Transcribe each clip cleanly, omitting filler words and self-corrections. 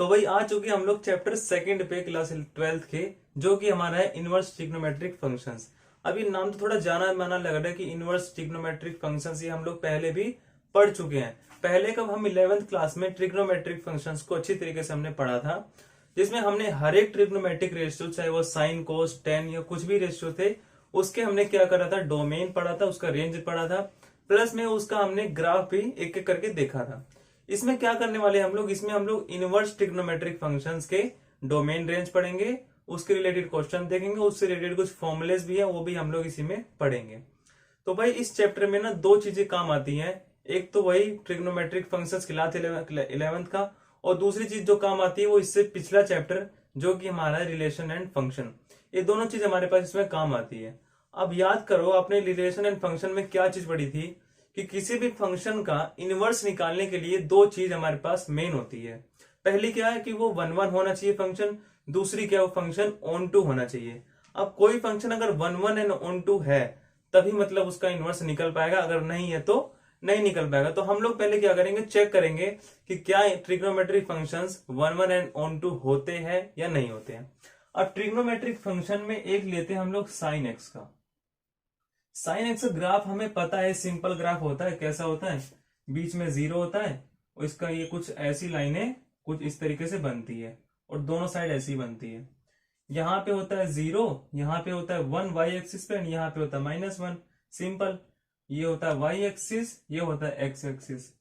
तो वही आ चुके हम लोग चैप्टर सेकंड पे क्लास 12th के, जो कि हमारा है इनवर्स ट्रिग्नोमेट्रिक फंक्शंस। अभी नाम तो थोड़ा जाना माना लग रहा है कि इनवर्स ट्रिग्नोमेट्रिक फंक्शंस, ये हम लोग पहले भी पढ़ चुके हैं। पहले कब हम 11th क्लास में ट्रिग्नोमेट्रिक फंक्शंस को अच्छी तरीके से हमने पढ़ा था, जिसमें हमने हर एक ट्रिग्नोमेट्रिक रेशियो, चाहे वो साइन कोस टेन या कुछ भी रेशियो थे, उसके हमने क्या करा था, डोमेन पढ़ा था, उसका रेंज पढ़ा था, प्लस में उसका हमने ग्राफ भी एक एक करके देखा था। इसमें क्या करने वाले हम लोग, इसमें हम लोग इनवर्स ट्रिग्नोमेट्रिक फंक्शंस के डोमेन रेंज पढ़ेंगे, उसके रिलेटेड क्वेश्चन देखेंगे, उससे रिलेटेड कुछ फॉर्मुलेस भी है वो भी हम लोग इसी में पढ़ेंगे। तो भाई इस चैप्टर में ना दो चीजें काम आती हैं, एक तो वही ट्रिग्नोमेट्रिक फंक्शंस क्लास 11th का, और दूसरी चीज जो काम आती है वो इससे पिछला चैप्टर जो कि हमारा रिलेशन एंड फंक्शन। ये दोनों चीज हमारे पास इसमें काम आती है। अब याद करो आपने रिलेशन एंड फंक्शन में क्या चीज पढ़ी थी कि किसी भी फंक्शन का इनवर्स निकालने के लिए दो चीज हमारे पास मेन होती है। पहली क्या है कि वो 1 1 होना चाहिए फंक्शन, दूसरी क्या, वो फंक्शन ऑन टू होना चाहिए। अब कोई फंक्शन अगर 1 1 एंड ऑन टू है तभी मतलब उसका इनवर्स निकल पाएगा, अगर नहीं है तो नहीं निकल पाएगा। तो हम लोग पहले क्या करेंगे, चेक करेंगे कि क्या trigonometric functions 1 1 and onto होते हैं या नहीं होते हैं। अब ट्रिग्नोमेट्रिक फंक्शन में एक लेते हैं हम लोग साइन एक्स का। साइन एक्स का ग्राफ हमें पता है, सिंपल ग्राफ होता है। कैसा होता है, बीच में जीरो होता है और इसका ये कुछ ऐसी लाइनें कुछ इस तरीके से बनती है और दोनों साइड ऐसी बनती है। यहाँ पे होता है जीरो, यहाँ पे होता है 1 वाई एक्सिस पे, यहाँ पे होता है -1। सिंपल, ये होता है वाई एक्सिस, ये होता है एक्स एक्सिस।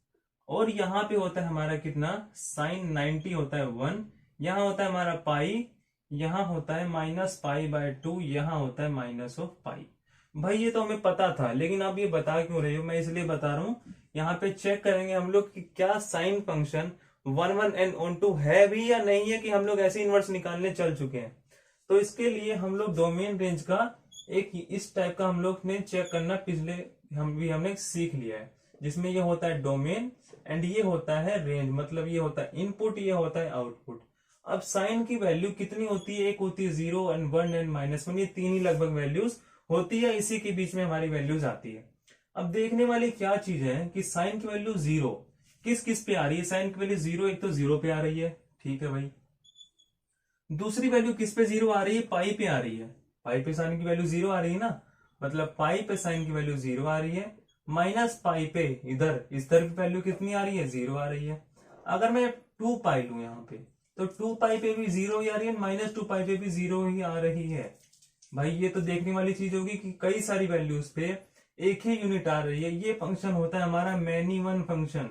और यहाँ पे होता है हमारा कितना, साइन 90 होता है 1, यहाँ होता है हमारा पाई, यहाँ होता है -पाई/2, यहाँ होता है -पाई। भाई ये तो हमें पता था, लेकिन आप ये बता क्यों रहे हो, मैं इसलिए बता रहा हूँ। यहाँ पे चेक करेंगे हम लोग कि क्या sine function 1 1 and onto है भी या नहीं है, कि हम लोग ऐसे इनवर्स निकालने चल चुके हैं। तो इसके लिए हम लोग डोमेन रेंज का एक इस टाइप का हम लोग ने चेक करना पिछले हमने सीख लिया है, जिसमें ये होता है डोमेन एंड ये होता है रेंज, मतलब ये होता है इनपुट, ये होता है आउटपुट। अब साइन की वैल्यू कितनी होती है, एक होती है 0 एंड 1 एंड -1, ये तीन ही लगभग वैल्यूज होती है, इसी के बीच में हमारी वैल्यूज आती है। अब देखने वाली क्या चीज है कि साइन की वैल्यू 0 किस किस पे आ रही है। साइन की वैल्यू 0 एक तो 0 पे आ रही है, ठीक है भाई। दूसरी वैल्यू किस पे 0 आ रही है, पाई पे आ रही है। पाई पे साइन की वैल्यू 0 आ रही है ना, मतलब पाई पे साइन की वैल्यू 0 आ रही है। माइनस पाई पे इधर इस तरफ की वैल्यू कितनी आ रही है, 0 आ रही है। अगर मैं 2 पाई लू यहाँ पे, तो 2 पाई पे भी 0 ही आ रही है, -2 पाई पे भी 0 ही आ रही है। भाई ये तो देखने वाली चीज होगी कि कई सारी वैल्यूज पे एक ही यूनिट आ रही है। ये फंक्शन होता है हमारा मैनी वन फंक्शन।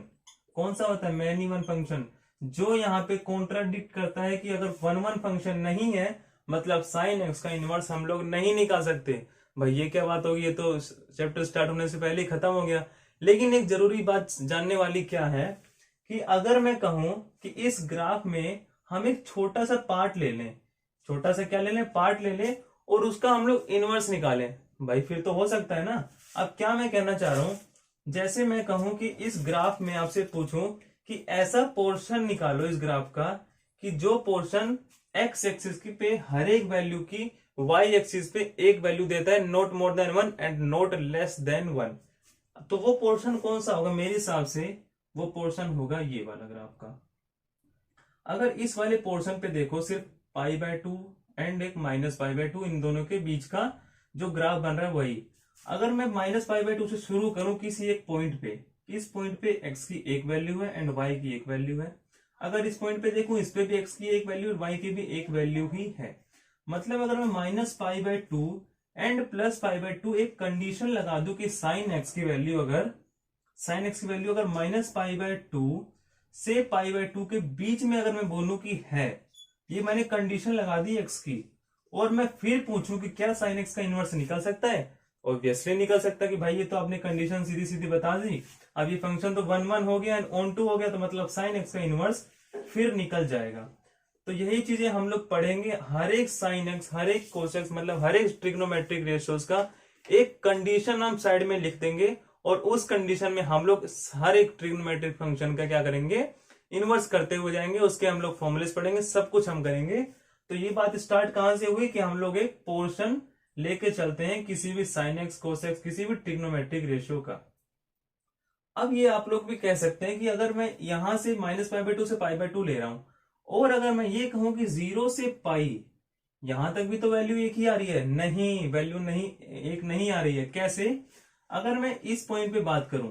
कौन सा होता है, मैनी वन फंक्शन, जो यहाँ पे कॉन्ट्राडिक्ट करता है कि अगर 1 1 फंक्शन नहीं है मतलब साइन एक्स का इनवर्स हम लोग नहीं निकाल सकते। भाई ये क्या बात होगी, ये तो चैप्टर स्टार्ट होने से पहले ही खत्म हो गया। लेकिन एक जरूरी बात जानने वाली क्या है कि अगर मैं कहूं कि इस ग्राफ में हम एक छोटा सा पार्ट ले लें, छोटा सा क्या ले लें, पार्ट ले लें, और उसका हम लोग इनवर्स निकालें, भाई फिर तो हो सकता है ना। अब क्या मैं कहना चाह रहा हूं, जैसे मैं कहूं कि इस ग्राफ में आपसे पूछूं कि ऐसा पोर्शन निकालो इस ग्राफ का कि जो पोर्शन एक्स एक्सिस की पे हर एक वैल्यू की वाई एक्सिस पे एक वैल्यू देता है, not more than 1 and not less than 1। तो वो पोर्शन कौन सा होगा, मेरे हिसाब से वो पोर्शन होगा ये वाला ग्राफ का। अगर इस वाले पोर्शन पे देखो, सिर्फ पाई/2 एंड एक -पाई/2, इन दोनों के बीच का जो ग्राफ बन रहा है वही। अगर मैं -पाई/2 से शुरू करूं किसी एक पॉइंट पे, इस पॉइंट पे x की एक वैल्यू है एंड y की एक वैल्यू है। अगर इस पॉइंट पे देखूं, इस पे भी x की एक वैल्यू और y की भी एक वैल्यू ही है। मतलब अगर मैं -पाई/2 एंड +पाई/2 एक कंडीशन लगा दूं कि साइन एक्स की वैल्यू अगर -पाई/2 से पाई/2 के बीच में अगर मैं बोलूं कि है, ये मैंने कंडीशन लगा दी एक्स की, और मैं फिर पूछूं कि क्या साइन एक्स का इनवर्स निकल सकता है, ऑब्वियसली निकल सकता है कि भाई ये तो आपने कंडीशन सीधी सीधी बता दी। अब ये फंक्शन तो 1 1 हो गया एंड ऑन टू हो गया, तो मतलब साइन एक्स का इनवर्स फिर निकल जाएगा। तो यही चीजें हम लोग पढ़ेंगे, हर एक साइन एक्स, हर एक कोस एक्स, मतलब हर एक ट्रिग्नोमेट्रिक रेशियोज का एक कंडीशन हम साइड में लिख देंगे, और उस कंडीशन में हम लोग हर एक ट्रिग्नोमेट्रिक फंक्शन का क्या करेंगे, इनवर्स करते हुए जाएंगे, उसके हम लोग फॉर्मुलेस पढ़ेंगे, सब कुछ हम करेंगे। तो ये बात स्टार्ट कहां से हुई कि हम लोग एक पोर्शन लेके चलते हैं किसी भी साइन एक्स कोस एक्स किसी भी ट्रिग्नोमेट्रिक रेशियो का। अब ये आप लोग भी कह सकते हैं कि अगर मैं यहां से -पाई/2 से पाई/2 ले रहा हूं और अगर मैं ये कहूं कि 0 से पाई, यहां तक भी तो वैल्यू एक ही आ रही है, नहीं वैल्यू नहीं एक नहीं आ रही है। कैसे? अगर मैं इस पॉइंट पे बात करूं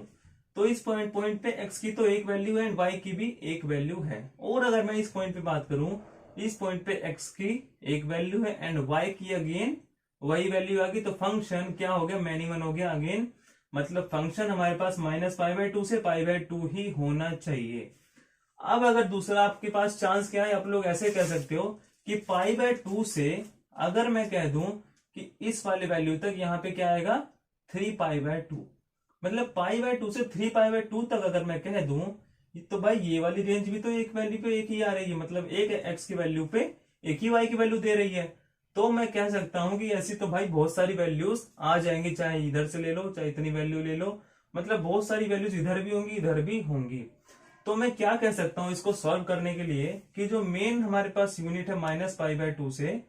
तो इस पॉइंट पे x की तो एक वैल्यू है एंड y की भी एक वैल्यू है, और अगर मैं इस पॉइंट पे बात करूं, इस पॉइंट पे x की एक वैल्यू है एंड y की अगेन वही वैल्यू आ गई, तो फंक्शन क्या हो गया, मैनिमन हो गया अगेन। मतलब फंक्शन हमारे पास -π/2 से π/2 ही होना चाहिए। अब अगर दूसरा आपके पास चांस क्या है, आप लोग ऐसे कह सकते हो कि π/2 से अगर मैं कह दूं कि इस वाले वैल्यू तक यहाँ पे क्या आएगा 3π/2, मतलब π/2 से 3π/2 तक अगर मैं कह दूं तो भाई ये वाली रेंज भी तो एक वैल्यू पे एक ही आ रही है, मतलब एक एक्स की वैल्यू पे एक ही वाई की वैल्यू दे रही है। तो मैं कह सकता हूं कि ऐसी तो भाई बहुत सारी वैल्यूज आ जाएंगी, चाहे इधर से ले लो चाहे इतनी वैल्यू ले लो, मतलब बहुत सारी वैल्यूज इधर भी होंगी इधर भी होंगी। तो मैं क्या कह सकता हूं इसको सॉल्व करने के लिए कि जो मेन हमारे पास यूनिट है -π/2 से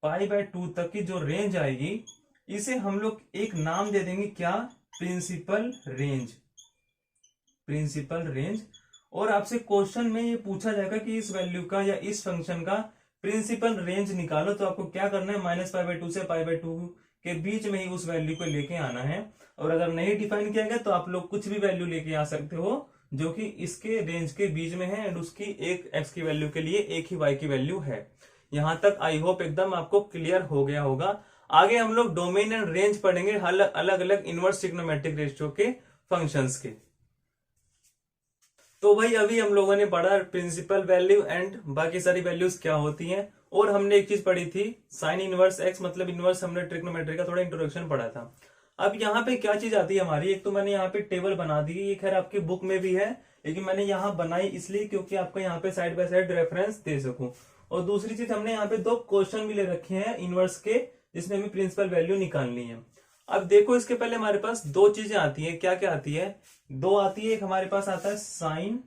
π/2 तक की जो रेंज आएगी, इसे हम लोग एक नाम दे देंगे, क्या, प्रिंसिपल रेंज। Principal range. और आपसे क्वेश्चन में ये पूछा जाएगा कि इस वैल्यू का या इस फंक्शन का प्रिंसिपल रेंज निकालो, तो आपको क्या करना है, -π/2 से π/2 के बीच में ही उस वैल्यू को लेके आना है। और अगर नहीं डिफाइन किया गया तो आप लोग कुछ भी वैल्यू लेके आ सकते हो जो कि इसके रेंज के बीच में है एंड उसकी एक x की वैल्यू के लिए एक ही y की वैल्यू है। यहां तक आई होप एकदम आपको क्लियर हो गया होगा। आगे हम लोग डोमेन एंड रेंज पढ़ेंगे अलग अलग इनवर्स ट्रिग्नोमेट्रिक रेशियो के फंक्शंस के। तो भाई अभी हम लोगों ने पढ़ा प्रिंसिपल वैल्यू एंड बाकी सारी वैल्यूज क्या होती हैं, और हमने एक चीज पढ़ी थी साइन इनवर्स एक्स, मतलब इनवर्स हमने ट्रिग्नोमेट्री का थोड़ा इंट्रोडक्शन पढ़ा था। अब यहाँ पे क्या चीज आती है हमारी, एक तो मैंने यहाँ पे टेबल बना दी है, ये खैर आपकी बुक में भी है लेकिन मैंने यहाँ बनाई इसलिए क्योंकि आपको यहाँ पे साइड बाय साइड रेफरेंस दे सकूं। और दूसरी चीज हमने यहाँ पे दो क्वेश्चन भी ले रखे हैं इनवर्स के, जिसमें हमें प्रिंसिपल वैल्यू निकालनी है। अब देखो इसके पहले हमारे पास दो चीजें आती है, क्या क्या आती है, दो आती है, एक हमारे पास आता है साइन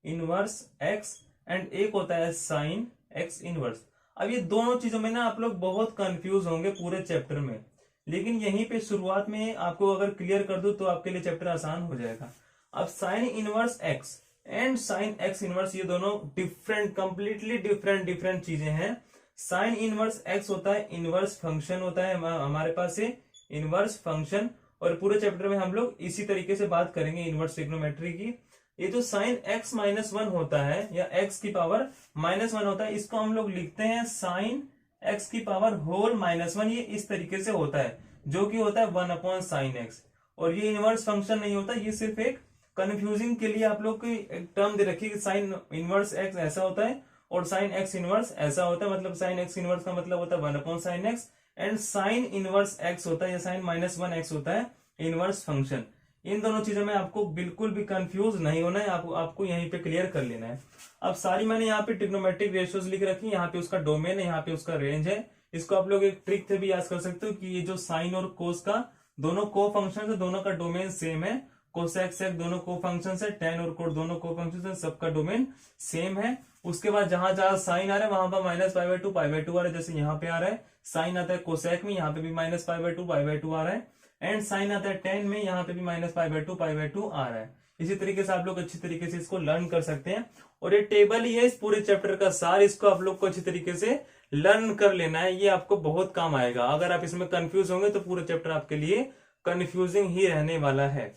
इनवर्स एक्स एंड एक होता है साइन एक्स इनवर्स। अब ये दोनों चीजों में ना आप लोग बहुत कंफ्यूज होंगे पूरे चैप्टर में, लेकिन यहीं पे शुरुआत में आपको अगर क्लियर कर दूं तो आपके लिए चैप्टर आसान हो जाएगा। अब sign inverse X and sine x inverse ये दोनों डिफरेंट, कंप्लीटली डिफरेंट चीजें हैं। साइन इनवर्स एक्स होता है इनवर्स फंक्शन होता है हमारे पास से इनवर्स फंक्शन, और पूरे चैप्टर में हम लोग इसी तरीके से बात करेंगे इनवर्स ट्रिग्नोमेट्री की। ये जो साइन x -1 होता है या x की पावर -1 होता है, इसको हम लोग लिखते हैं साइन x की पावर होल -1, ये इस तरीके से होता है जो कि होता है 1/sin x। और ये इनवर्स फंक्शन नहीं होता, ये सिर्फ एक कंफ्यूजिंग के लिए आप लोग की एक टर्म दे रखी है कि साइन इनवर्स x ऐसा होता है और साइन x इनवर्स ऐसा होता है, मतलब साइन x इनवर्स का मतलब होता है 1/sin x and sign inverse x होता है या साइन -1x होता है इनवर्स फंक्शन। इन दोनों चीजों में आपको बिल्कुल भी कंफ्यूज नहीं होना है, आपको यहीं पे क्लियर कर लेना है। अब सारी मैंने यहाँ पे ट्रिग्नोमेट्रिक रेशियोज लिख रखी है, यहाँ पे उसका डोमेन है, यहाँ पे उसका रेंज है। इसको आप लोग एक ट्रिक से भी याद कर सकते हो कि ये जो साइन और कोस का दोनों को फंक्शन है, दोनों का डोमेन सेम है, कोसेक सेक दोनों को फंक्शन है, टेन और कोट दोनों को फंक्शन है, सबका डोमेन सेम है। उसके बाद जहां जहां साइन आ रहा है वहां पर -π/2 π/2 आ रहा है, जैसे यहाँ पे आ रहा है साइन आता है कोसेक में, यहाँ पे भी -π/2 π/2 आ रहा है, एंड साइन आता है टेन में, यहाँ पे भी -π/2 π/2 आ रहा है। इसी तरीके से आप लोग अच्छी तरीके से इसको लर्न कर सकते हैं, और ये टेबल ही है इस पूरे चैप्टर का सार, इसको आप लोग को अच्छी तरीके से लर्न कर लेना है, ये आपको बहुत काम आएगा। अगर आप इसमें कंफ्यूज होंगे तो पूरा चैप्टर आपके लिए कंफ्यूजिंग ही रहने वाला है।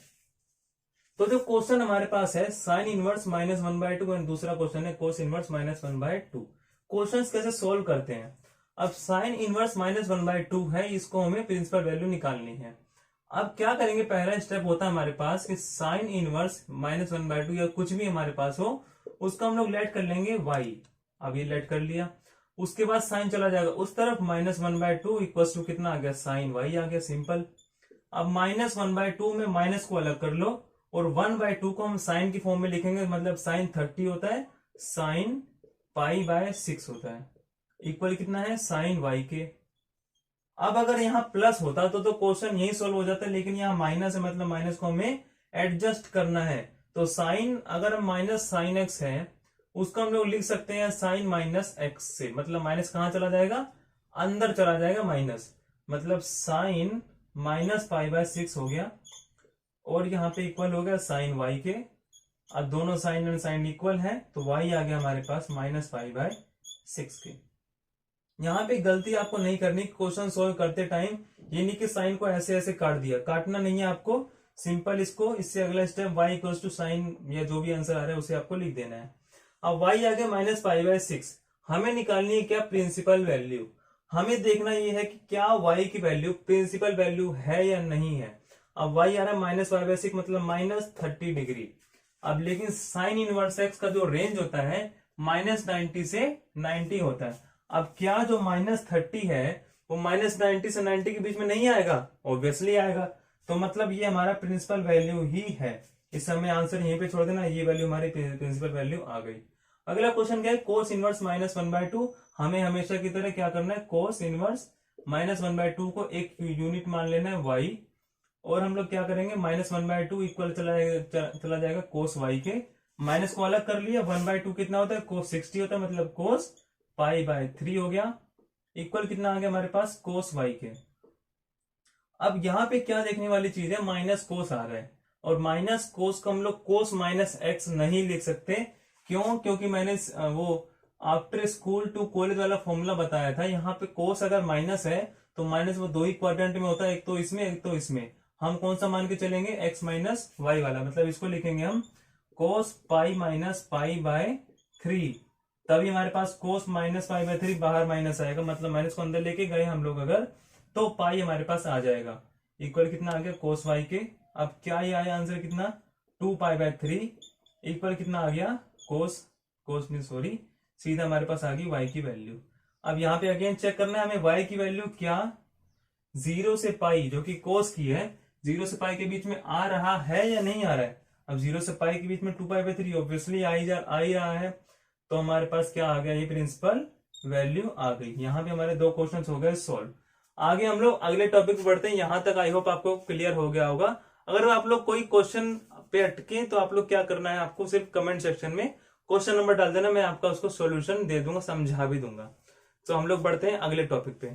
तो जो क्वेश्चन हमारे पास है साइन इनवर्स -1/2 एंड दूसरा क्वेश्चन है कोस इनवर्स -1/2। क्वेश्चंस कैसे सोल्व करते हैं, अब साइन इनवर्स -1/2 है, इसको हमें प्रिंसिपल वैल्यू निकालनी है। अब क्या करेंगे, पहला स्टेप होता है हमारे पास कि साइन इनवर्स -1/2 या कुछ भी हमारे पास हो उसका हम लोग लेट कर लेंगे y। अब ये लेट कर लिया, उसके बाद साइन चला जाएगा उस तरफ, -1/2 इक्वल टू कितना आ गया, साइन y आ गया, सिंपल। अब -1/2 में माइनस को अलग कर लो और 1/2 को हम साइन की फॉर्म में लिखेंगे, मतलब साइन 30 होता है, साइन π/6 होता है, इक्वल कितना है, साइन y के। अब अगर यहाँ प्लस होता तो क्वेश्चन यही सोल्व हो जाता है, लेकिन यहाँ माइनस है, मतलब माइनस को हमें एडजस्ट करना है। तो साइन, अगर हम माइनस साइन एक्स है उसको हम लोग लिख सकते हैं साइन -x से, मतलब माइनस कहां चला जाएगा, अंदर चला जाएगा माइनस, मतलब साइन -π/6 हो गया, और यहाँ पे इक्वल हो गया साइन y के। अब दोनों साइन एंड साइन इक्वल है तो y आ गया हमारे पास -5/6 के। यहाँ पे गलती आपको नहीं करनी, क्वेश्चन सोल्व करते टाइम ये नहीं कि साइन को ऐसे ऐसे काट दिया, काटना नहीं है आपको, सिंपल इसको इससे अगला step y equals to sine या जो भी आंसर आ रहा है उसे आपको लिख देना है। अब y आ गया -5/6, हमें निकालनी है क्या, प्रिंसिपल वैल्यू। हमें देखना ये है कि क्या y की वैल्यू प्रिंसिपल वैल्यू है या नहीं है। अब y आ रहा है -5/6 मतलब -30 डिग्री। अब लेकिन साइन इनवर्स x का जो रेंज होता है -90 से 90 होता है। अब क्या जो -30 है वो -90 से 90 के बीच में नहीं आएगा, ऑब्वियसली आएगा। तो मतलब ये हमारा प्रिंसिपल वैल्यू ही है। इस समय आंसर यहीं पे छोड़ देना, ये वैल्यू हमारी प्रिंसिपल वैल्यू आ गई। अगला क्वेश्चन क्या है, कोस इनवर्स -1/2। हमें हमेशा की तरह क्या करना है, कोस इनवर्स -1/2 को एक यूनिट मान लेना है y, और हम लोग क्या करेंगे -1/2 इक्वल चला जाएगा कोस y के, माइनस को अलग कर लिया, 1/2 कितना होता है, कोस 60 होता है, मतलब कोस π/3 हो गया, इक्वल कितना आ गया हमारे पास, कोस y के। अब यहाँ पे क्या देखने वाली चीज है, माइनस कोस आ रहा है, और माइनस कोस को हम लोग कोस -x नहीं लिख सकते। क्यों, क्योंकि मैंने वो आफ्टर स्कूल टू कॉलेज वाला फॉर्मूला बताया था। यहाँ पे कोस अगर माइनस है तो माइनस वो दो ही क्वाड्रेंट में होता है, एक तो इसमें एक तो इसमें। हम कौन सा मान के चलेंगे, x - y वाला, मतलब इसको लिखेंगे हम कोस π-π/3, तभी हमारे पास कोस -π/3 बाहर माइनस आएगा, मतलब माइनस को अंदर लेके गए हम लोग अगर, तो पाई हमारे पास आ जाएगा, इक्वल कितना आ गया कोस y के। अब क्या ये आया आंसर कितना, 2π/3 इक्वल कितना आ गया, कोस में सॉरी सीधा हमारे पास आ गई y की वैल्यू। अब यहाँ पे अगेन चेक करना है हमें y की वैल्यू क्या, 0 से पाई जो कि कोस की है, 0 से पाई के बीच में आ रहा है या नहीं आ रहा है। अब 0 से पाई के बीच में 2π/3 ऑब्वियसली आ ही रहा है, तो हमारे पास क्या आ गया, ये प्रिंसिपल वैल्यू आ गई। यहाँ पे हमारे दो क्वेश्चन हो गए सॉल्व। आगे हम लोग अगले टॉपिक पे बढ़ते हैं। यहाँ तक आई होप आपको क्लियर हो गया होगा। अगर आप लोग कोई क्वेश्चन पे अटके तो आप लोग क्या करना है, आपको सिर्फ कमेंट सेक्शन में क्वेश्चन नंबर डाल देना, मैं आपका उसको सॉल्यूशन दे दूंगा, समझा भी दूंगा। तो हम लोग बढ़ते हैं अगले टॉपिक पे।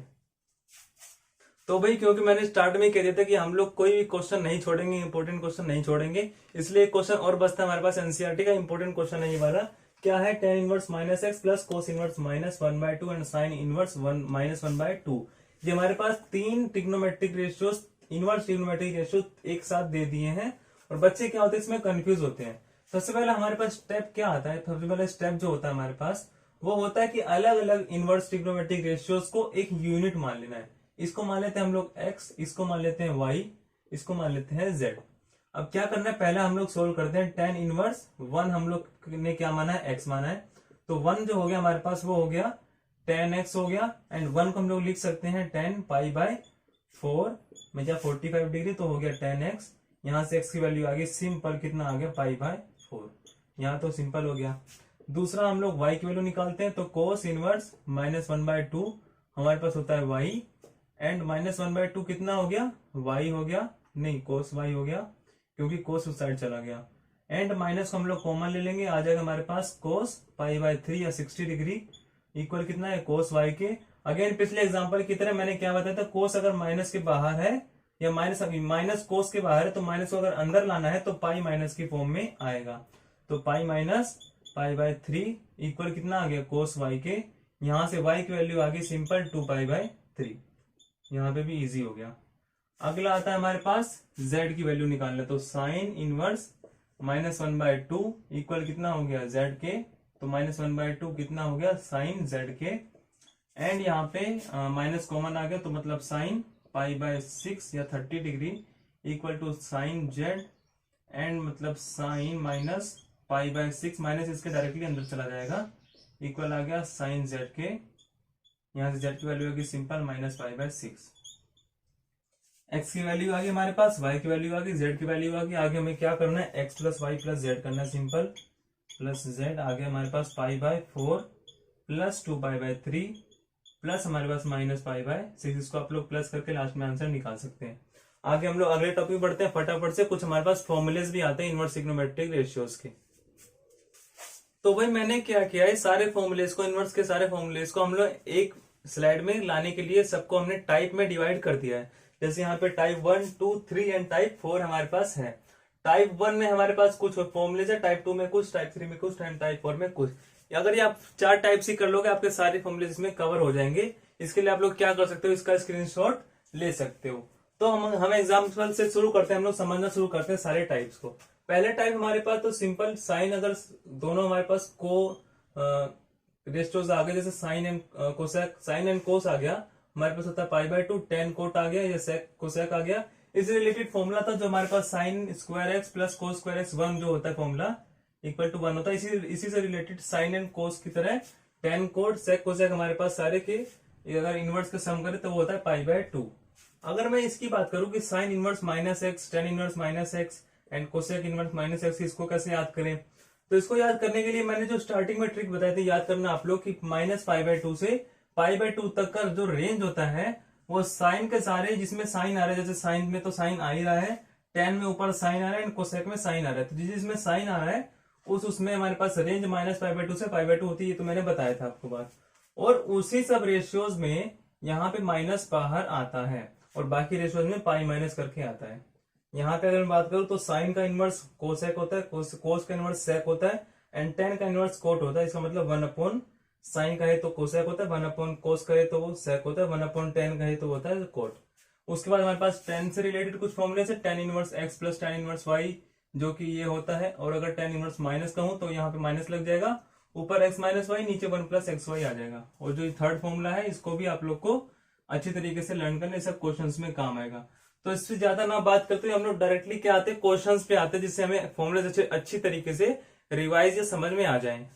तो भाई क्योंकि मैंने स्टार्ट में कह दिया था कि हम लोग कोई भी क्वेश्चन नहीं छोड़ेंगे, इंपॉर्टेंट क्वेश्चन नहीं छोड़ेंगे, इसलिए क्वेश्चन और बचता है हमारे पास एनसीईआरटी का इंपॉर्टेंट क्वेश्चन है ये वाला। क्या है, tan inverse -x plus cos inverse -1/2 and sine inverse -1/2। ये हमारे पास तीन trigonometric ratios, inverse trigonometric ratio एक साथ दे दिए हैं, और बच्चे क्या होते हैं इसमें कंफ्यूज होते हैं। सबसे पहले हमारे पास स्टेप क्या आता है, सबसे पहले स्टेप जो होता है हमारे पास वो होता है कि अलग अलग इनवर्स ट्रिग्नोमेट्रिक रेशियोज को एक यूनिट मान लेना है। इसको मान लेते हैं हम लोग x, इसको मान लेते हैं y, इसको मान लेते हैं z। अब क्या करना है, पहले हम लोग सोल्व करते हैं। tan इनवर्स 1 हम लोग ने क्या माना है, x माना है, तो 1 जो हो गया हमारे पास वो हो गया tan x हो गया, एंड 1 को हम लोग लिख सकते हैं tan π/4 में क्या 45 डिग्री, तो हो गया tan x। यहां से x की वैल्यू आ गई सिंपल, कितना आ गया π/4, यहाँ तो सिंपल हो गया। दूसरा हम लोग y की वैल्यू निकालते हैं, तो कोस इनवर्स -1/2 हमारे पास होता है y, एंड -1/2 कितना हो गया, y हो गया, नहीं कोस y हो गया, क्योंकि कोस उस साइड चला गया, एंड माइनस को हम लोग कॉमन ले लेंगे, आ जाएगा हमारे पास कोस π/3 या 60 डिग्री, इक्वल कितना है कोस y के। अगेन पिछले एग्जांपल की तरह मैंने क्या बताया था, कोस अगर माइनस के बाहर है या माइनस कोस के बाहर है, तो माइनस को अगर अंदर लाना है तो पाई माइनस की फॉर्म में आएगा, तो पाई माइनस π/3 इक्वल कितना आ गया कोस y के। यहां से y की वैल्यू आ गई सिंपल 2π/3, यहाँ पे भी इजी हो गया। अगला आता है हमारे पास z की वैल्यू निकालना, तो साइन इनवर्स -1/2 इक्वल कितना हो गया z के, तो -1/2 कितना हो गया साइन z के, एंड यहाँ पे माइनस कॉमन आ गया, तो मतलब साइन π/6 या 30 degree equal to sine z, and मतलब साइन -π/6 माइनस इसके डायरेक्टली अंदर चला जाएगा, इक्वल आ गया साइन z के। यहाँ से z की वैल्यू होगी सिंपल -π/6। x की वैल्यू आ गई हमारे पास, y की वैल्यू आ गई, z की वैल्यू आ गई। आगे हमें क्या करना है, x plus Y plus z करना है, सिंपल प्लस z आ गया हमारे पास π/4 प्लस 2π/3 प्लस हमारे पास -π/6। इसको आप लोग प्लस करके लास्ट में आंसर निकाल सकते हैं। आगे हम लोग अगले टॉपिक बढ़ते हैं फटाफट से। कुछ हमारे पास फॉर्मूलेस भी आते हैं इनवर्स ट्रिग्नोमेट्रिक रेशियोज के। तो भाई मैंने क्या किया है, सारे फॉर्मूलेस को, इनवर्स के सारे फॉर्मूलेस को हम लोग एक स्लाइड में लाने के लिए सबको हमने टाइप में डिवाइड कर दिया है। जैसे यहाँ पे टाइप 1, 2, 3 एंड टाइप 4 हमारे पास है। टाइप 1 में हमारे पास कुछ फॉर्मुलेज है, टाइप 2 में कुछ, टाइप 3 में कुछ, एंड टाइप 4 में कुछ। अगर ये आप 4 टाइप ही कर लोगे आपके सारे फॉर्मुलेज इसमें कवर हो जाएंगे। इसके लिए आप लोग क्या कर सकते हो, इसका स्क्रीनशॉट ले सकते हो। तो हम एग्जाम्पल से शुरू करते हैं, हम लोग समझना शुरू करते हैं सारे टाइप्स को। पहले टाइप हमारे पास तो सिंपल साइन, अगर दोनों हमारे पास को रेशियोज आ गए, जैसे sine and cosec, sine and cos आ गया, हमारे पास होता है पाई बाय 2, टेन कोट आ गया या सेक कोसेक आ गया। इससे रिलेटेड फॉर्मूला था जो हमारे पास sine square x plus cos square x 1 जो होता है फॉर्मूला इक्वल टू 1 होता है। इसी से रिलेटेड साइन एंड कोस की तरह टेन कोट सेक कोसेक हमारे पास सारे के अगर इनवर्स का सम करें तो वो होता है पाई बाय 2। अगर मैं इसकी बात करूं कि sine inverse minus x, tan inverse minus x and cosec inverse minus x, इसको कैसे याद करें? तो इसको याद करने के लिए मैंने जो स्टार्टिंग में ट्रिक बताई थी याद करना आप लोग कि माइनस पाई बाय 2 से पाई बाय 2 तक का जो रेंज होता है वो साइन के सारे जिसमें साइन आ रहा है, जैसे साइन में तो साइन आ ही रहा है, टेन में ऊपर साइन आ रहा है एंड कोसेक में साइन आ रहा है, तो जिसमें साइन आ रहा है उसमें हमारे पास रेंज माइनस पाई बाय 2 से पाई बाय 2 होती है, तो मैंने बताया था आपको बात। और उसी सब रेशियोज में यहाँ पे माइनस बाहर आता है और बाकी रेशियोज में पाई माइनस करके आता है। यहाँ पे अगर मैं बात करूं तो साइन का इनवर्स कोसेक होता है, कोस का इनवर्स सेक होता है एंड टेन का इनवर्स कोट होता है। इसका मतलब 1 अपॉन साइन का है तो कोसेक होता है, 1 अपॉन कोस का है तो वो सेक होता है, 1 अपॉन टेन का है तो होता है कोट। उसके बाद हमारे पास टेन से रिलेटेड कुछ फॉर्मुले है, tan inverse X plus tan inverse Y जो कि ये होता है, और अगर टेन इनवर्स माइनस का हूं तो यहाँ पे माइनस लग जाएगा, ऊपर एक्स माइनस वाई नीचे 1 प्लस एक्स वाई आ जाएगा। और जो थर्ड फॉर्मूला है इसको भी आप लोग को अच्छी तरीके से लर्न करने, सब क्वेश्चंस में काम आएगा। तो इससे ज्यादा ना बात करते हुए हम लोग डायरेक्टली क्या आते हैं, क्वेश्चंस पे आते हैं, जिससे हमें फॉर्मुले अच्छी तरीके से रिवाइज या समझ में आ जाए।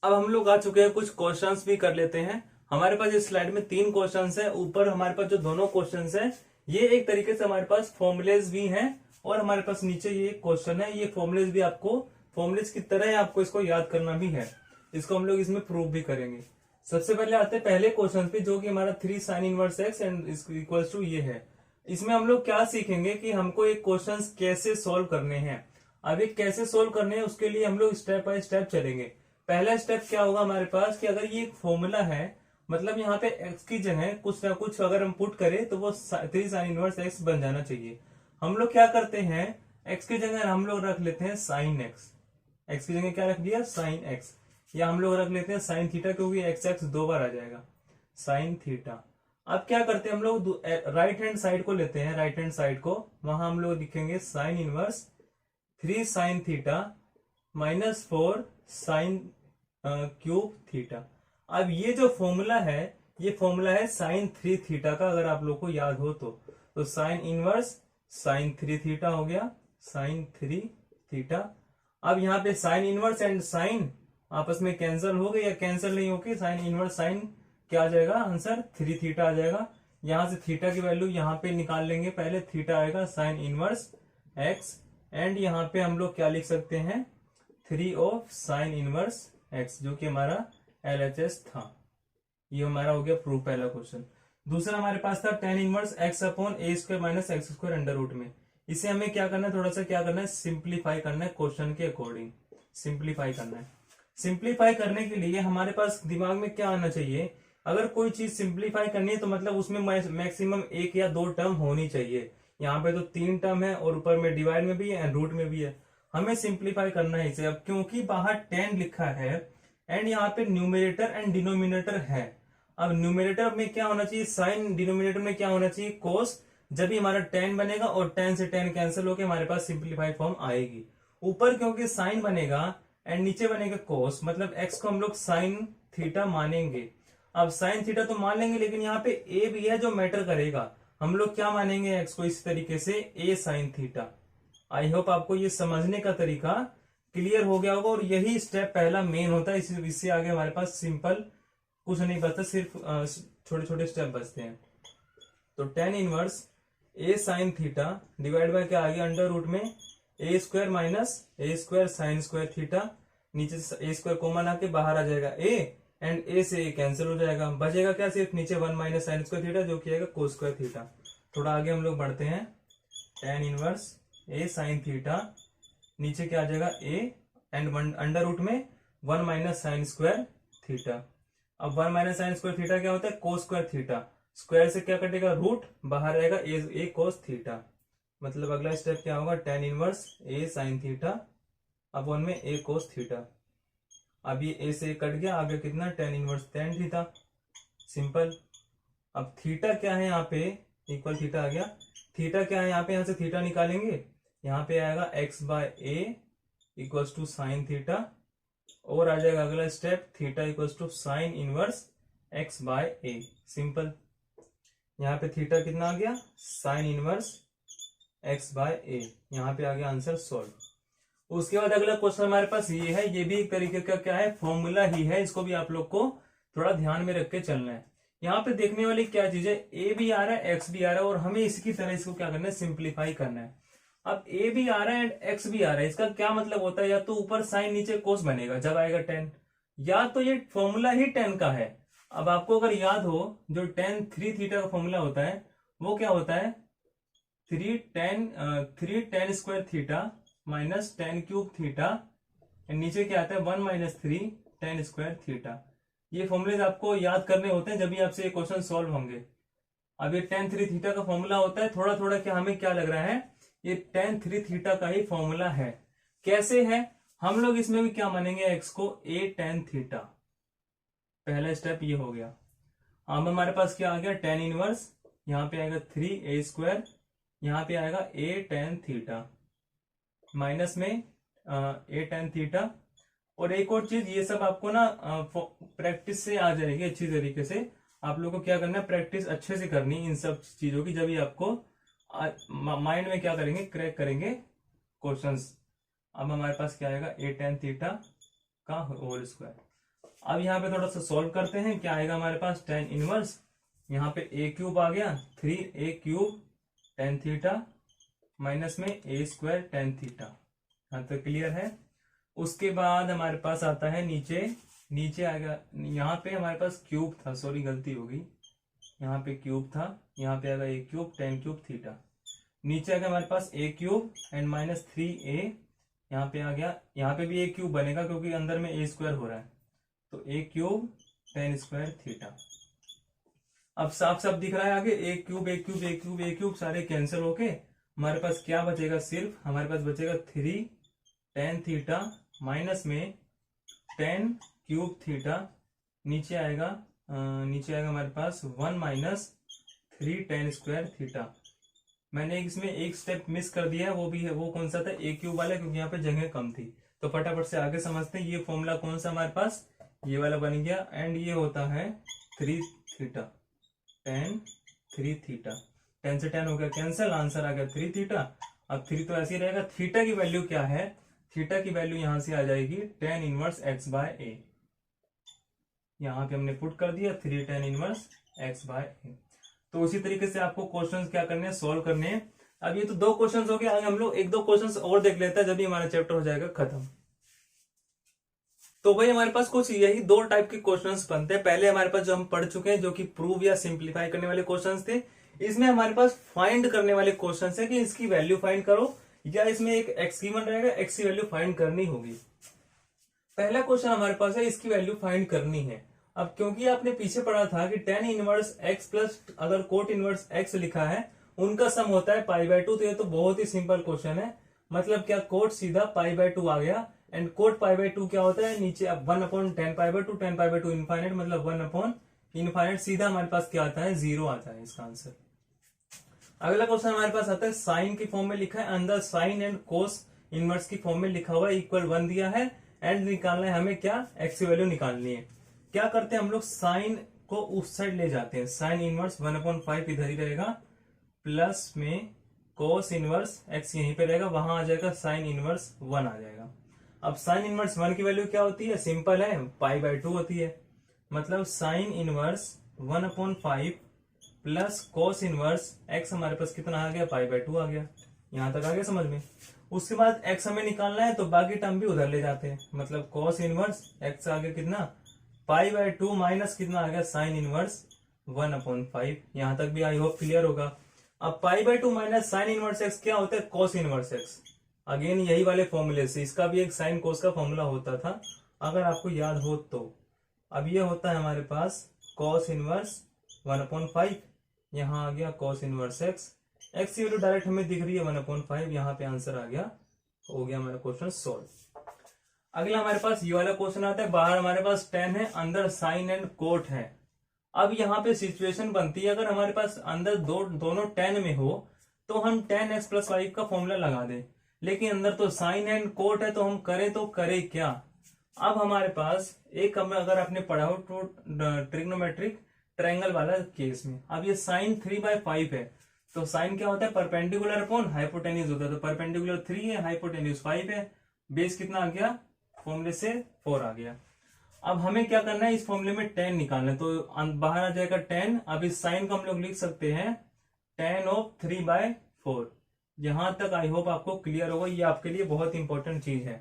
अब हम लोग आ चुके हैं, कुछ क्वेश्चंस भी कर लेते हैं। हमारे पास इस स्लाइड में 3 क्वेश्चंस है। ऊपर हमारे पास जो दोनों क्वेश्चंस है ये एक तरीके से हमारे पास फॉर्मुलेज भी हैं, और हमारे पास नीचे ये क्वेश्चन है, ये फॉर्मुलेज भी आपको फॉर्मुलेज की तरह आपको इसको याद करना भी है। इसको हम लोग इसमें प्रूव भी करेंगे। सबसे पहले आते हैं पहले क्वेश्चन पे, जो कि हमारा 3 sine inverse X and equal to ये है। इसमें हम लोग क्या सीखेंगे कि हमको एक क्वेश्चन कैसे सोल्व करने हैं। अब एक कैसे सोल्व करने हैं उसके लिए हम लोग स्टेप बाय स्टेप चलेंगे। पहला स्टेप क्या होगा हमारे पास कि अगर ये एक फॉर्मूला है, मतलब यहाँ पे एक्स की जगह कुछ ना कुछ अगर हम पुट करें तो वो 3 साइन इनवर्स एक्स बन जाना चाहिए। हम लोग क्या करते हैं, एक्स की जगह हम लोग रख लेते हैं साइन एक्स। एक्स की जगह क्या रख दिया, साइन एक्स, या हम लोग रख लेते हैं साइन थीटा, क्योंकि एक्स एक्स 2 बार आ जाएगा, साइन थीटा। अब क्या करते हैं हम लोग, राइट हैंड साइड को लेते हैं, राइट हैंड साइड को, वहां हम लोग लिखेंगे sine inverse 3 sine theta minus 4 sine cube theta. अब ये जो फॉर्मूला है ये फॉर्मूला है साइन 3 थीटा का, अगर आप लोग को याद हो तो साइन इनवर्स साइन 3 थीटा हो गया, साइन 3 थीटा। अब यहाँ पे साइन इनवर्स एंड साइन आपस में कैंसिल हो गए या कैंसिल नहीं होके साइन इनवर्स साइन क्या आ जाएगा, आंसर 3 थीटा आ जाएगा। यहां से थीटा की वैल्यू यहाँ पे निकाल लेंगे, पहले थीटा आएगा साइन इनवर्स एक्स, एंड यहाँ पे हम लोग क्या लिख सकते हैं, 3 ऑफ साइन इनवर्स एक्स, जो कि हमारा LHS था। ये हमारा हो गया प्रूफ, पहला क्वेश्चन। दूसरा हमारे पास था tan inverse x upon a square minus x square under root में। इसे हमें क्या करना है, थोड़ा सा क्या करना है, सिंप्लीफाई करना है, क्वेश्चन के अकॉर्डिंग सिंप्लीफाई करना है। सिंप्लीफाई करने के लिए हमारे पास दिमाग में क्या आना चाहिए, अगर कोई चीज सिंप्लीफाई करनी है तो मतलब उसमें मैक्सिमम 1 या 2 टर्म होनी चाहिए। यहाँ पे तो 3 टर्म है और ऊपर में डिवाइड में भी है एंड रूट में भी है। हमें सिंप्लीफाई करना है इसे। अब क्योंकि बाहर 10 लिखा है एंड यहाँ पे न्यूमिनेटर एंड डिनोमिनेटर है, अब न्यूमिनेटर में क्या होना चाहिए, साइन, डिनोमिनेटर में क्या होना चाहिए, कोस। जब भी हमारा 10 बनेगा और 10 से 10 कैंसिल होकर हमारे पास सिंप्लीफाइड फॉर्म आएगी। ऊपर क्योंकि साइन बनेगा एंड नीचे बनेगा कोस, मतलब एक्स को हम लोग साइन थीटा मानेंगे। अब साइन थीटा तो मान लेंगे, लेकिन यहाँ पे ए भी है जो मैटर करेगा। हम लोग क्या मानेंगे एक्स को, इस तरीके से ए साइन थीटा। आई होप आपको ये समझने का तरीका क्लियर हो गया होगा, और यही स्टेप पहला मेन होता है। इससे आगे हमारे पास सिंपल कुछ नहीं बचता, सिर्फ छोटे छोटे स्टेप बचते हैं। तो tan inverse A sine theta divide by क्या आ गया, अंडर रूट में ए स्क्वायर माइनस ए स्क्वायर साइन स्क्वायर थीटा। नीचे ए स्क्वायर कॉमन आके बाहर आ जाएगा ए, एंड ए से ए कैंसिल हो जाएगा, बचेगा क्या, सिर्फ नीचे 1 माइनस साइन स्क्वायर थीटा, जो कि आएगा कोस स्क्वायर थीटा। थोड़ा आगे हम लोग बढ़ते हैं, टेन इनवर्स ए साइन थीटा, नीचे क्या आ जाएगा ए, एंड अंडर रूट में 1 माइनस साइन स्क्वायर थीटा। अब 1 माइनस साइन स्क्वायर थीटा क्या होता है, कोस स्क्वायर थीटा। स्क्वायर से क्या कटेगा, रूट, बाहर आएगा ए कोस थीटा। मतलब अगला स्टेप क्या होगा, tan inverse a sin theta upon में a cos थीटा। अब ये a से a कट गया, आगे कितना tan inverse tan theta, simple. अब थीटा क्या है यहाँ पे, इक्वल थीटा आ गया। थीटा क्या है यहाँ पे, यहाँ से थीटा निकालेंगे, यहाँ पे आएगा x by a equals to sine theta, और आ जाएगा अगला step theta equals to sine inverse x by a, simple. यहाँ पे थीटा कितना आ गया, sine inverse x by a, यहाँ पे आ गया आंसर सॉल्व। उसके बाद अगला क्वेश्चन हमारे पास ये है, ये भी एक तरीके का क्या है, फॉर्मूला ही है, इसको भी आप लोग को थोड़ा ध्यान में रख के चलना है। यहाँ पे देखने वाली क्या चीज है, a भी आ रहा है x भी आ रहा है, और हमें इसकी तरह इसको क्या करना है, सिंप्लीफाई करना है। अब a भी आ रहा है एंड x भी आ रहा है, इसका क्या मतलब होता है, या तो ऊपर साइन नीचे कोस बनेगा जब आएगा tan, या तो ये फॉर्मूला ही tan का है। अब आपको अगर याद हो, जो tan 3 थीटा का फॉर्मूला होता है वो क्या होता है, 3 tan square theta minus tan cube theta, नीचे क्या आता है 1 माइनस 3 tan स्क्वायर थीटा। ये फॉर्मूले आपको याद करने होते हैं जब भी आपसे ये क्वेश्चन सॉल्व होंगे। अब ये tan 3 थीटा का फॉर्मूला होता है, थोड़ा थोड़ा क्या हमें क्या लग रहा है, ये tan 3 थीटा का ही फॉर्मूला है। कैसे है, हम लोग इसमें भी क्या मानेंगे, x को a tan थीटा, पहला स्टेप ये हो गया। अब हमारे पास क्या आ गया, tan इनवर्स, यहाँ पे आएगा 3a स्क्वायर, यहाँ पे आएगा a tan थीटा, माइनस में a tan थीटा। और एक और चीज, ये सब आपको ना प्रैक्टिस से आ जाएगी अच्छी तरीके से। आप लोगों को क्या करना है, प्रैक्टिस अच्छे से करनी इन सब चीजों की, जब भी आपको माइंड में क्या करेंगे, क्रैक करेंगे क्वेश्चंस। अब हमारे पास क्या आएगा, a tan थीटा का होल स्क्वायर। अब यहाँ पे थोड़ा सा सॉल्व करते हैं, क्या आएगा हमारे पास, tan इनवर्स, यहाँ पे a क्यूब आ गया, 3a cube tan theta minus में a स्क्वायर tan थीटा। यहाँ तक क्लियर है। उसके बाद हमारे पास आता है नीचे आएगा, यहाँ पे हमारे पास क्यूब था, सॉरी गलती हो गई, यहाँ पे क्यूब था, यहाँ पे आएगा a cube tan cube theta, नीचे आएगा हमारे पास a cube and minus 3a, यहाँ पे आ गया, यहाँ पे भी a क्यूब बनेगा क्योंकि अंदर में a स्क्वायर हो रहा है, तो a cube tan square theta. अब साफ साफ दिख रहा है आगे, a cube a cube a cube a cube सारे कैंसिल होके हमारे पास क्या बचेगा, सिर्फ हमारे पास बचेगा 3 tan थीटा माइनस में tan क्यूब थीटा, नीचे आएगा हमारे पास 1 माइनस 3 tan स्क्वायर थीटा। मैंने इसमें एक स्टेप मिस कर दिया है, वो भी है, वो कौन सा था, a क्यूब वाला, क्योंकि यहाँ पे जगह कम थी। तो फटाफट से आगे समझते हैं, ये फॉर्मूला कौन सा हमारे पास, ये वाला बन गया, एंड ये होता है 3 थीटा, tan 3 थीटा, tan से tan हो गया कैंसिल, आंसर आ गया 3 थीटा। अब 3 तो ऐसे ही रहेगा, थीटा की वैल्यू क्या है, थीटा की वैल्यू यहां से आ जाएगी tan inverse x by a, यहाँ पे हमने पुट कर दिया 3 tan inverse x by a। तो उसी तरीके से आपको क्वेश्चंस क्या करने हैं, सोल्व करने हैं। अब ये तो 2 क्वेश्चंस हो गए, आगे हम लोग 1-2 क्वेश्चंस और देख लेते हैं जब भी हमारा चैप्टर हो जाएगा खत्म। तो भाई हमारे पास कुछ यही 2 टाइप के क्वेश्चंस बनते हैं। पहले हमारे पास जो हम पढ़ चुके हैं, जो कि प्रूव या सिंप्लीफाई करने वाले क्वेश्चंस थे, इसमें हमारे पास फाइंड करने वाले क्वेश्चंस है कि इसकी वैल्यू फाइंड करो, या इसमें एक x गिवन रहेगा, x की वैल्यू फाइंड करनी होगी। पहला क्वेश्चन हमारे पास है, इसकी वैल्यू फाइंड करनी है। अब क्योंकि आपने पीछे पढ़ा था कि tan इनवर्स x प्लस अगर कोट इनवर्स x लिखा है, उनका सम होता है π/2, तो ये तो बहुत ही सिंपल क्वेश्चन है। मतलब क्या, कोट सीधा π/2 आ गया, एंड कोट π/2 क्या होता है, नीचे अब 1/tan π/2, tan π/2 इनफाइनाइट, मतलब 1/इनफाइनाइट, सीधा हमारे पास क्या आता है, 0 आता है इसका आंसर। अगला क्वेश्चन हमारे पास आता है, साइन की फॉर्म में लिखा है, अंदर साइन एंड कोस इनवर्स की फॉर्म में लिखा हुआ है, इक्वल 1 दिया है, एंड निकालना है हमें क्या, x की वैल्यू निकालनी है। क्या करते हैं हम लोग, साइन को उस साइड ले जाते हैं, साइन इनवर्स 1/5 इधर ही रहेगा, प्लस में कोस इनवर्स x यहीं पे रहेगा, वहां आ जाएगा साइन इनवर्स 1 आ जाएगा। अब साइन इनवर्स 1 की वैल्यू क्या होती है, सिंपल है, π/2 होती है। मतलब sine inverse 1/5 plus cos inverse x हमारे पास कितना आ गया, π/2 आ गया। यहां तक आ गया समझ में। उसके बाद x हमें निकालना है, तो बाकी टर्म भी उधर ले जाते हैं, मतलब कोस इनवर्स x आ गया कितना, π/2 माइनस कितना आ गया, साइन इनवर्स 1/5। यहां तक भी आई होप क्लियर होगा। अब π/2 माइनस साइन इनवर्स x क्या होता है, कोस इनवर्स x। अगेन यही वाले फॉर्मूले से, इसका भी एक साइन कोस का फॉर्मूला होता था, अगर आपको याद हो तो। अब ये होता है हमारे पास कोस इनवर्स 1/5, यहाँ आ गया कोस इनवर्स x, एक्स की वैल्यू डायरेक्ट हमें दिख रही है 1/5, यहाँ पे आंसर आ गया, हो गया हमारा क्वेश्चन सॉल्व। अगला हमारे पास ये वाला क्वेश्चन आता है, बाहर हमारे पास tan है, अंदर साइन एंड कोट है। अब यहाँ पे सिचुएशन बनती है, अगर हमारे पास अंदर दोनों tan में हो तो हम tan x प्लस वाई का फॉर्मूला लगा दें, लेकिन अंदर तो साइन एंड कोट है, तो हम करें तो करें क्या। अब हमारे पास एक अगर आपने पढ़ा हो तो ट्रिग्नोमेट्रिक ट्रायंगल वाला केस में, अब ये साइन 3/5 है, तो साइन क्या होता है, परपेंडिकुलर अपॉन हाइपोटेन्यूज होता है, तो परपेंडिकुलर 3 है, हाइपोटेन्यूज 5 है, बेस कितना आ गया, फॉर्मूले से 4 आ गया। अब हमें क्या करना है, इस फॉर्मूले में tan निकालना है, तो बाहर आ जाएगा tan। अब इस साइन को हम लोग लिख सकते हैं tan ऑफ 3/4। यहां तक आई होप आपको क्लियर होगा, ये आपके लिए बहुत इंपॉर्टेंट चीज है।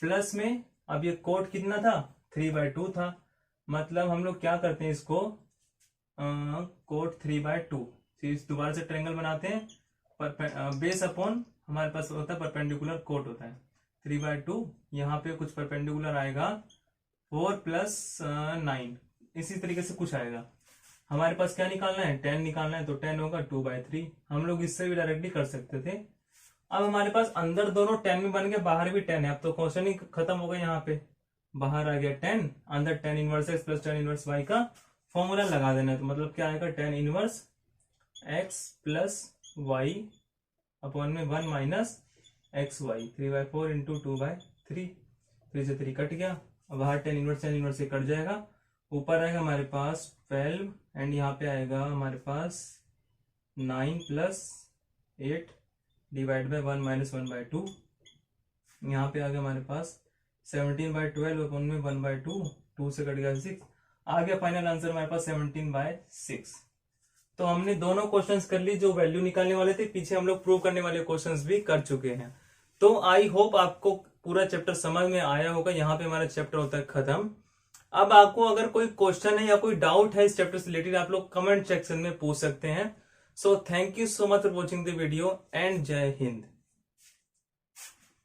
प्लस में अब ये कोट कितना था, 3/2 था, मतलब हम लोग क्या करते हैं इसको, कोट 3/2, दोबारा से ट्रायंगल बनाते हैं, बेस अपॉन हमारे पास होता है परपेंडिकुलर कोट होता है 3/2, यहाँ पे कुछ परपेंडिकुलर आएगा 4 + 9, इसी तरीके से कुछ आएगा। हमारे पास क्या निकालना है, tan निकालना है, तो tan होगा 2/3। हम लोग इससे भी डायरेक्टली कर सकते थे। अब हमारे पास अंदर दोनों tan में बन गए, बाहर भी tan है, अब तो क्वेश्चन ही खत्म हो गया। यहाँ पे बाहर आ गया tan, अंदर tan inverse x plus tan inverse y का फॉर्मूला लगा देना है, तो मतलब क्या आएगा, tan inverse x plus y upon में 1 माइनस xy, 3/4 इंटू 2/3, 3 से 3 कट गया, अब बाहर tan इनवर्स से कट जाएगा, ऊपर आएगा हमारे पास 12 एंड यहाँ पे आएगा हमारे पास 9 + 8 डिवाइड बाय 1 माइनस 1/2, यहाँ पे आ गया हमारे पास 17/12 अपन में 1/2, 2 से कट गया 6, आ गया फाइनल आंसर हमारे पास 17/6। तो हमने दोनों क्वेश्चंस कर ली, जो वैल्यू निकालने वाले थे, पीछे हम लोग प्रूव करने वाले क्वेश्चंस भी कर चुके हैं। तो आई होप आपको पूरा चैप्टर समझ में आया होगा। यहाँ पे हमारा चैप्टर होता है खत्म। अब आपको अगर कोई क्वेश्चन है या कोई डाउट है इस चैप्टर से रिलेटेड, आप लोग कमेंट सेक्शन में पूछ सकते हैं। So thank you so much for watching the video and जय हिंद।